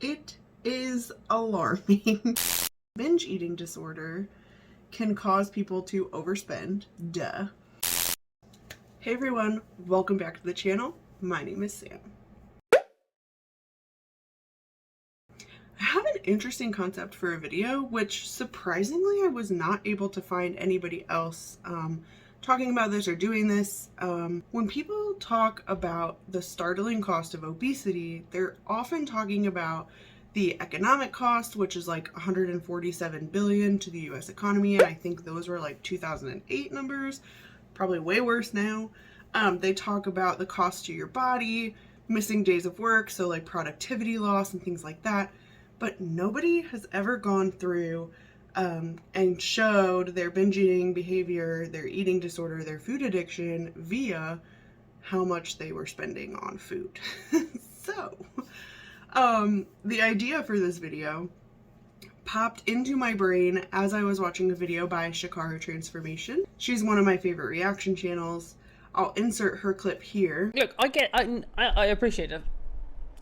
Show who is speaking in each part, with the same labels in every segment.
Speaker 1: It is alarming. Binge eating disorder can cause people to overspend. Duh. Hey everyone, welcome back to the channel. My name is Sam. I have an interesting concept for a video, which surprisingly I was not able to find anybody else talking about this or doing this. When people talk about the startling cost of obesity, they're often talking about the economic cost, which is like 147 billion to the US economy, and I think those were like 2008 numbers, probably way worse now. They talk about the cost to your body, missing days of work, so like productivity loss and things like that. But nobody has ever gone through and showed their binge eating behavior, their eating disorder, their food addiction via how much they were spending on food. So, the idea for this video popped into my brain as I was watching a video by Shakara Transformation. She's one of my favorite reaction channels. I'll insert her clip here.
Speaker 2: Look, I appreciate it.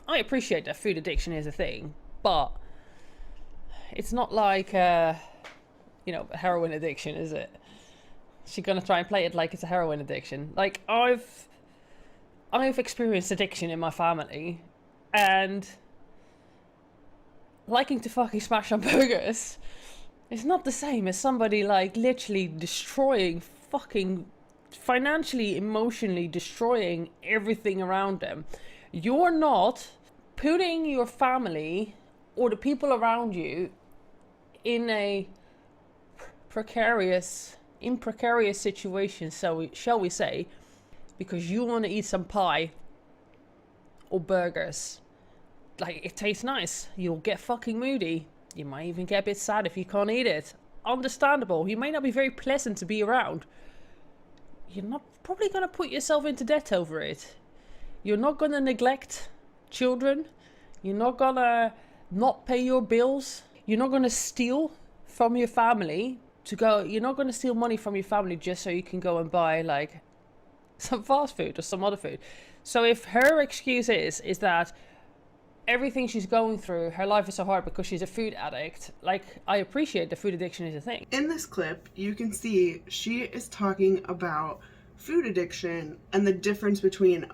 Speaker 2: I appreciate that food addiction is a thing, but it's not like heroin addiction, is it? She's gonna try and play it like it's a heroin addiction. Like I've experienced addiction in my family, and liking to fucking smash on burgers is not the same as somebody like literally destroying, fucking financially, emotionally destroying everything around them. You're not putting your family or the people around you in a precarious situation, so shall we say, because you want to eat some pie or burgers. Like, it tastes nice. You'll get fucking moody. You might even get a bit sad if you can't eat it. Understandable. You may not be very pleasant to be around. You're not probably going to put yourself into debt over it. You're not going to neglect children. You're not going to not pay your bills. You're not going to steal from your family to go. You're not going to steal money from your family just so you can go and buy like some fast food or some other food. So if her excuse is that everything she's going through, her life is so hard because she's a food addict, like, I appreciate the food addiction is a thing.
Speaker 1: In this clip, you can see she is talking about food addiction and the difference between,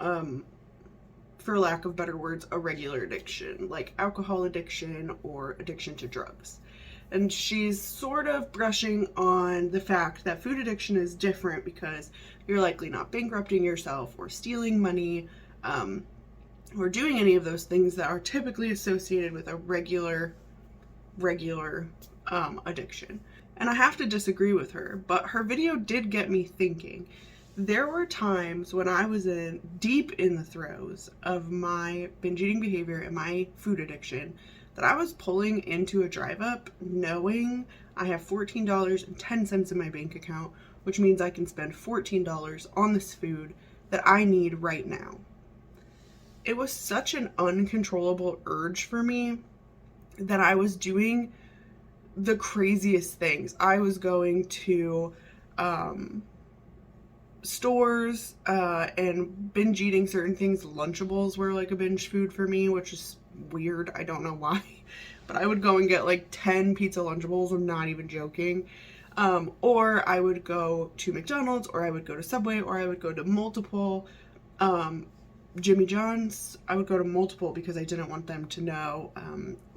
Speaker 1: for lack of better words, a regular addiction, like alcohol addiction or addiction to drugs. And she's sort of brushing on the fact that food addiction is different because you're likely not bankrupting yourself or stealing money, or doing any of those things that are typically associated with a regular addiction. And I have to disagree with her, but her video did get me thinking. There were times when I was deep in the throes of my binge eating behavior and my food addiction that I was pulling into a drive up knowing I have $14.10 in my bank account, which means I can spend $14 on this food that I need right now. It was such an uncontrollable urge for me that I was doing the craziest things. I was going to stores and binge eating certain things. Lunchables were like a binge food for me, which is weird. I don't know why. But I would go and get like 10 pizza Lunchables. I'm not even joking. Or I would go to McDonald's, or I would go to Subway, or I would go to multiple Jimmy John's. I would go to multiple because I didn't want them to know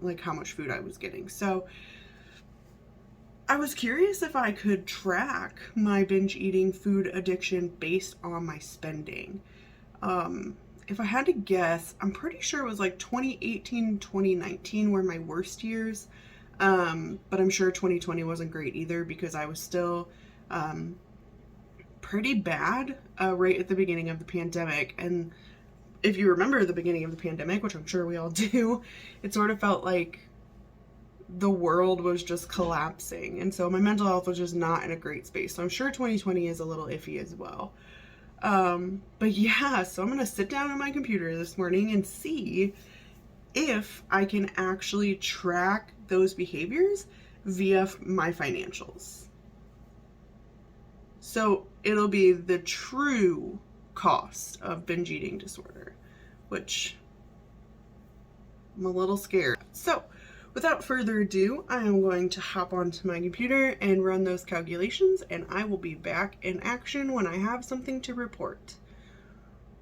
Speaker 1: like how much food I was getting. So I was curious if I could track my binge eating food addiction based on my spending. If I had to guess, I'm pretty sure it was like 2018, 2019 were my worst years. But I'm sure 2020 wasn't great either because I was still pretty bad right at the beginning of the pandemic. And if you remember the beginning of the pandemic, which I'm sure we all do, it sort of felt like the world was just collapsing. And so my mental health was just not in a great space. So I'm sure 2020 is a little iffy as well. But yeah, so I'm going to sit down on my computer this morning and see if I can actually track those behaviors via my financials. So it'll be the true cost of binge eating disorder, which I'm a little scared. So without further ado, I am going to hop onto my computer and run those calculations, and I will be back in action when I have something to report.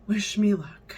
Speaker 1: Wish me luck.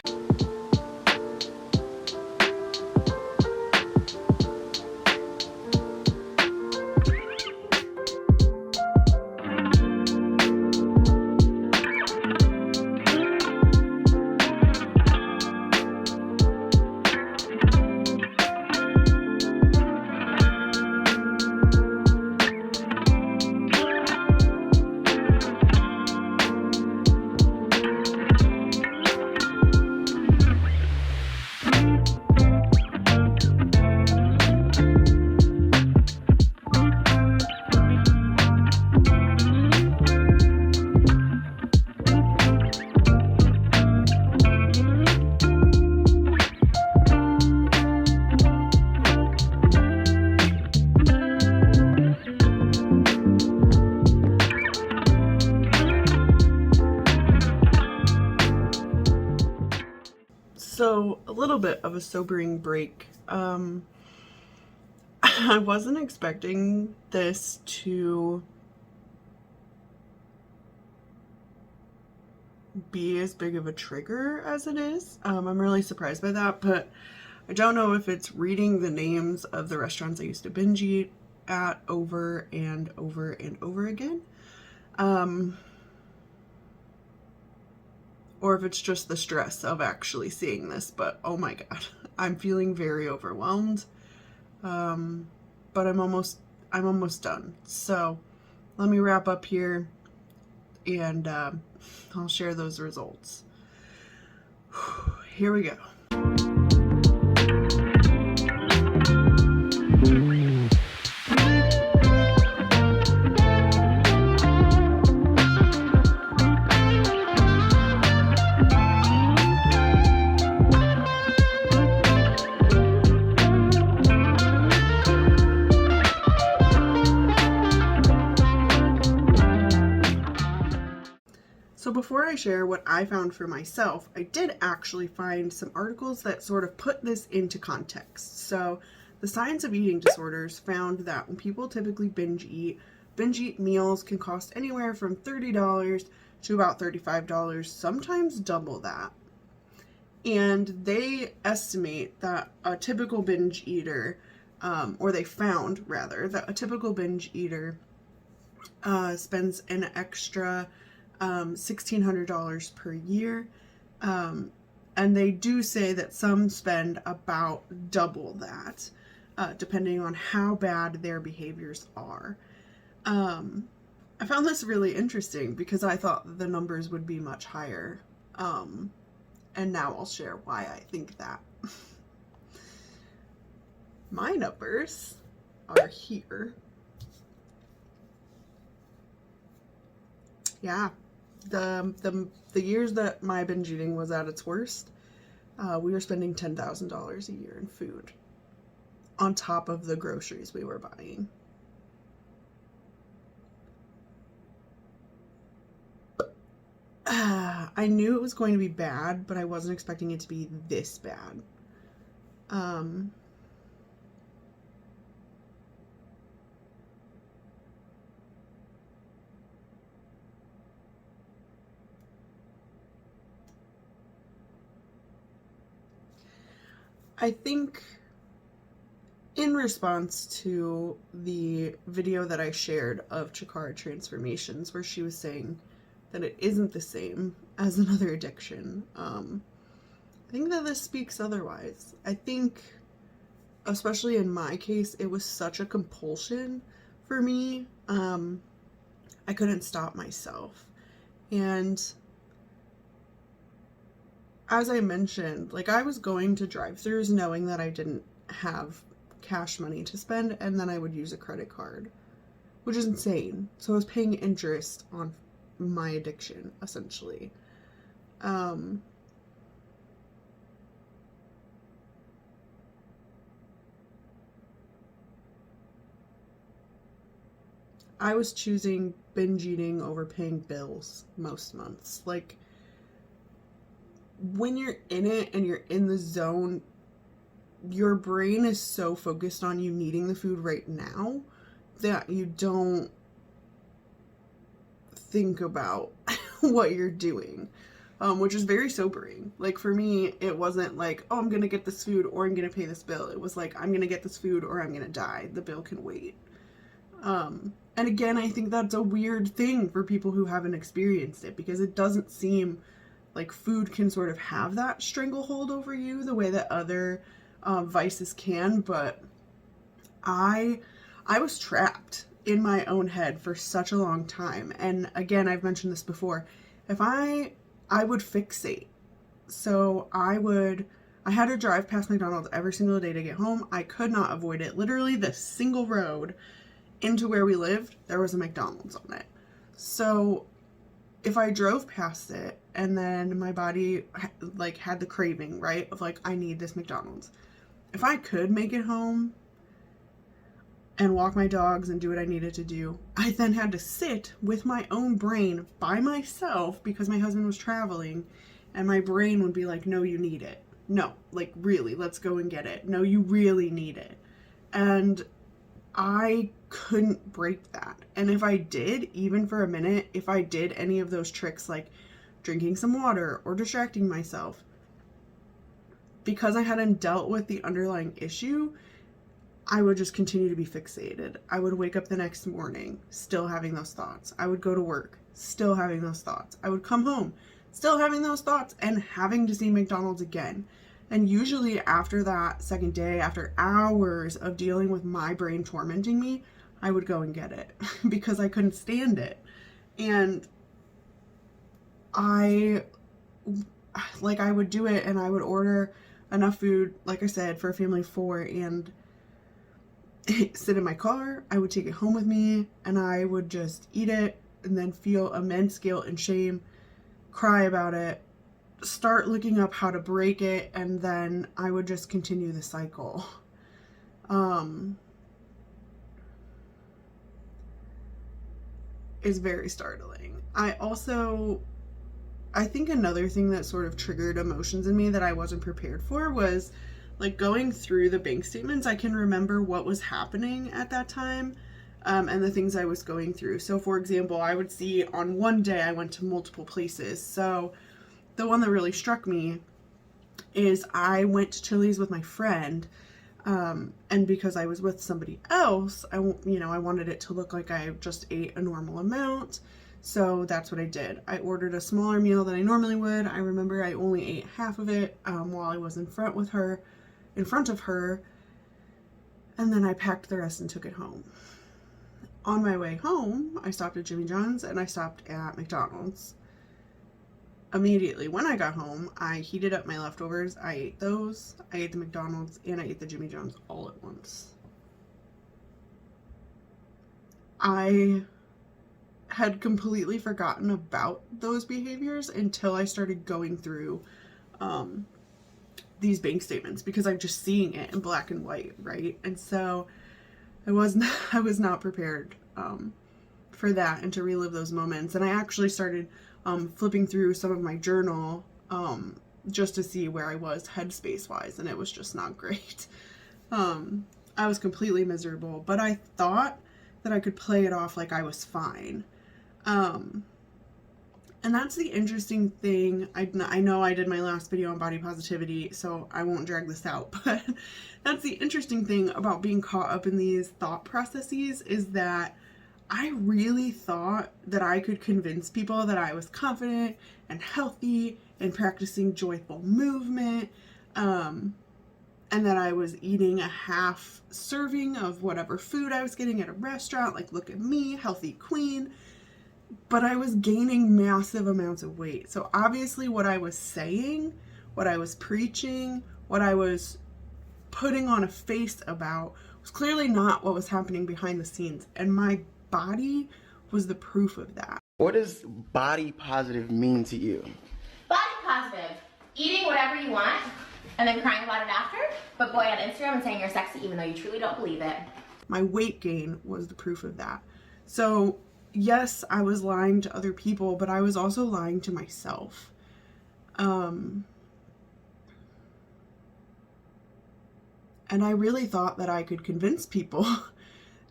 Speaker 1: So a little bit of a sobering break. I wasn't expecting this to be as big of a trigger as it is. I'm really surprised by that, but I don't know if it's reading the names of the restaurants I used to binge eat at over and over and over again. Or if it's just the stress of actually seeing this, but oh my god, I'm feeling very overwhelmed. But I'm almost done. So let me wrap up here, and I'll share those results. Here we go. So before I share what I found for myself, I did actually find some articles that sort of put this into context. So the Science of Eating Disorders found that when people typically binge eat meals can cost anywhere from $30 to about $35, sometimes double that. And they estimate that a typical binge eater, or they found rather, that a typical binge eater spends an extra $1,600 per year. And they do say that some spend about double that, depending on how bad their behaviors are. I found this really interesting because I thought the numbers would be much higher. And now I'll share why I think that. My numbers are here. Yeah. The years that my binge eating was at its worst, we were spending $10,000 a year in food on top of the groceries we were buying. I knew it was going to be bad, but I wasn't expecting it to be this bad. I think in response to the video that I shared of Chikara Transformations, where she was saying that it isn't the same as another addiction, I think that this speaks otherwise. I think, especially in my case, it was such a compulsion for me. I couldn't stop myself. And as I mentioned, like, I was going to drive-thrus knowing that I didn't have cash money to spend, and then I would use a credit card, which is insane. So I was paying interest on my addiction, essentially. I was choosing binge eating over paying bills most months. Like, when you're in it and you're in the zone, your brain is so focused on you needing the food right now that you don't think about what you're doing, which is very sobering. Like for me, it wasn't like, oh, I'm gonna get this food or I'm gonna pay this bill. It was like, I'm gonna get this food or I'm gonna die. The bill can wait. And again, I think that's a weird thing for people who haven't experienced it, because it doesn't seem like food can sort of have that stranglehold over you the way that other vices can. But I was trapped in my own head for such a long time. And again, I've mentioned this before. If I would fixate. So I had to drive past McDonald's every single day to get home. I could not avoid it. Literally the single road into where we lived, there was a McDonald's on it. So if I drove past it and then my body like had the craving, right, of like, I need this McDonald's. If I could make it home and walk my dogs and do what I needed to do, I then had to sit with my own brain by myself because my husband was traveling, and my brain would be like, no, you need it. No, like really, let's go and get it. No, you really need it. And I couldn't break that. And if I did, even for a minute, if I did any of those tricks like drinking some water or distracting myself, because I hadn't dealt with the underlying issue, I would just continue to be fixated. I would wake up the next morning still having those thoughts. I would go to work still having those thoughts. I would come home still having those thoughts and having to see McDonald's again. And usually after that second day, after hours of dealing with my brain tormenting me, I would go and get it because I couldn't stand it. And I would do it, and I would order enough food, like I said, for a family of 4, and sit in my car. I would take it home with me, and I would just eat it and then feel immense guilt and shame, cry about it, start looking up how to break it, and then I would just continue the cycle. Is very startling. I think another thing that sort of triggered emotions in me that I wasn't prepared for was like going through the bank statements. I can remember what was happening at that time, and the things I was going through. So for example, I would see on one day I went to multiple places. So the one that really struck me is I went to Chili's with my friend, and because I was with somebody else, I wanted it to look like I just ate a normal amount. So that's what I did. I ordered a smaller meal than I normally would. I remember I only ate half of it while I was in front of her, and then I packed the rest and took it home. On my way home, I stopped at Jimmy John's and I stopped at McDonald's. Immediately when I got home, I heated up my leftovers. I ate those, I ate the McDonald's, and I ate the Jimmy John's all at once. I had completely forgotten about those behaviors until I started going through these bank statements, because I'm just seeing it in black and white, right? And so I was not prepared for that and to relive those moments. And I actually started flipping through some of my journal just to see where I was headspace wise, and it was just not great. I was completely miserable, but I thought that I could play it off like I was fine. And that's the interesting thing. I know I did my last video on body positivity, so I won't drag this out, but that's the interesting thing about being caught up in these thought processes, is that I really thought that I could convince people that I was confident and healthy and practicing joyful movement, and that I was eating a half serving of whatever food I was getting at a restaurant, like, look at me, healthy queen. But I was gaining massive amounts of weight. So obviously what I was saying, what I was preaching, what I was putting on a face about was clearly not what was happening behind the scenes. And my body was the proof of that.
Speaker 3: What does body positive mean to you?
Speaker 4: Body positive. Eating whatever you want and then crying about it after, but going on Instagram and saying you're sexy even though you truly don't believe it.
Speaker 1: My weight gain was the proof of that. So yes, I was lying to other people, but I was also lying to myself. And I really thought that I could convince people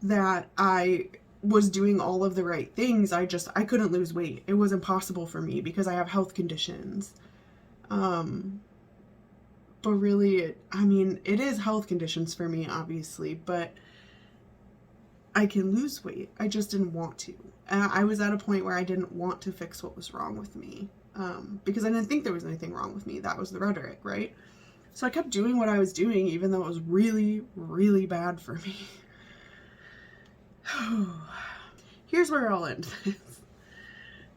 Speaker 1: that I was doing all of the right things. I couldn't lose weight. It was impossible for me because I have health conditions. But really, it is health conditions for me, obviously, but I can lose weight. I just didn't want to. I was at a point where I didn't want to fix what was wrong with me, because I didn't think there was anything wrong with me. That was the rhetoric, right? So I kept doing what I was doing, even though it was really, really bad for me. Here's where I'll end this.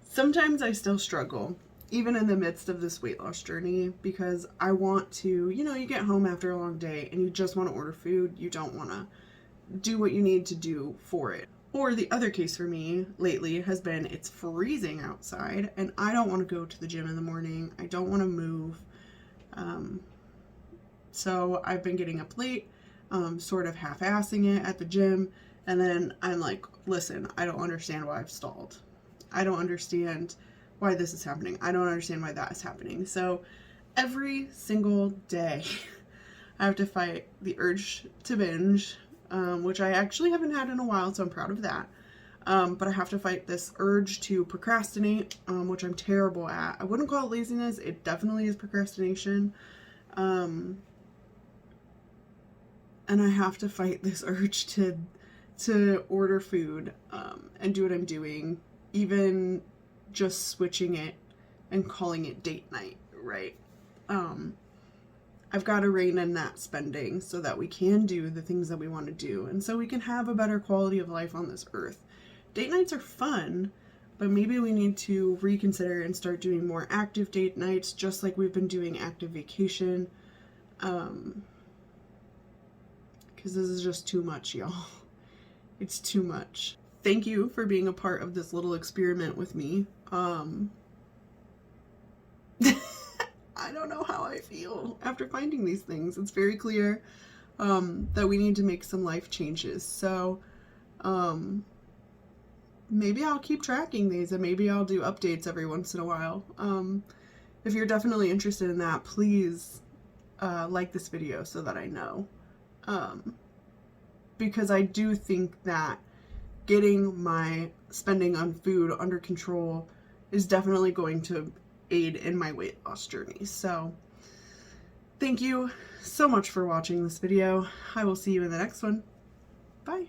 Speaker 1: Sometimes I still struggle, even in the midst of this weight loss journey, because I want to, you get home after a long day and you just want to order food. You don't want to do what you need to do for it. Or the other case for me lately has been it's freezing outside and I don't want to go to the gym in the morning. I don't want to move. So I've been getting up late, sort of half-assing it at the gym. And then I'm like, listen, I don't understand why I've stalled. I don't understand why this is happening. I don't understand why that is happening. So every single day I have to fight the urge to binge, which I actually haven't had in a while, so I'm proud of that. But I have to fight this urge to procrastinate, which I'm terrible at. I wouldn't call it laziness. It definitely is procrastination. And I have to fight this urge to order food, and do what I'm doing, even just switching it and calling it date night, right? I've got to rein in that spending so that we can do the things that we want to do and so we can have a better quality of life on this earth. Date nights are fun, but maybe we need to reconsider and start doing more active date nights, just like we've been doing active vacation, because this is just too much, y'all. It's too much. Thank you for being a part of this little experiment with me. I don't know how I feel after finding these things. It's very clear that we need to make some life changes. So maybe I'll keep tracking these and maybe I'll do updates every once in a while. If you're definitely interested in that, please like this video so that I know. Because I do think that getting my spending on food under control is definitely going to aid in my weight loss journey. So thank you so much for watching this video. I will see you in the next one. Bye.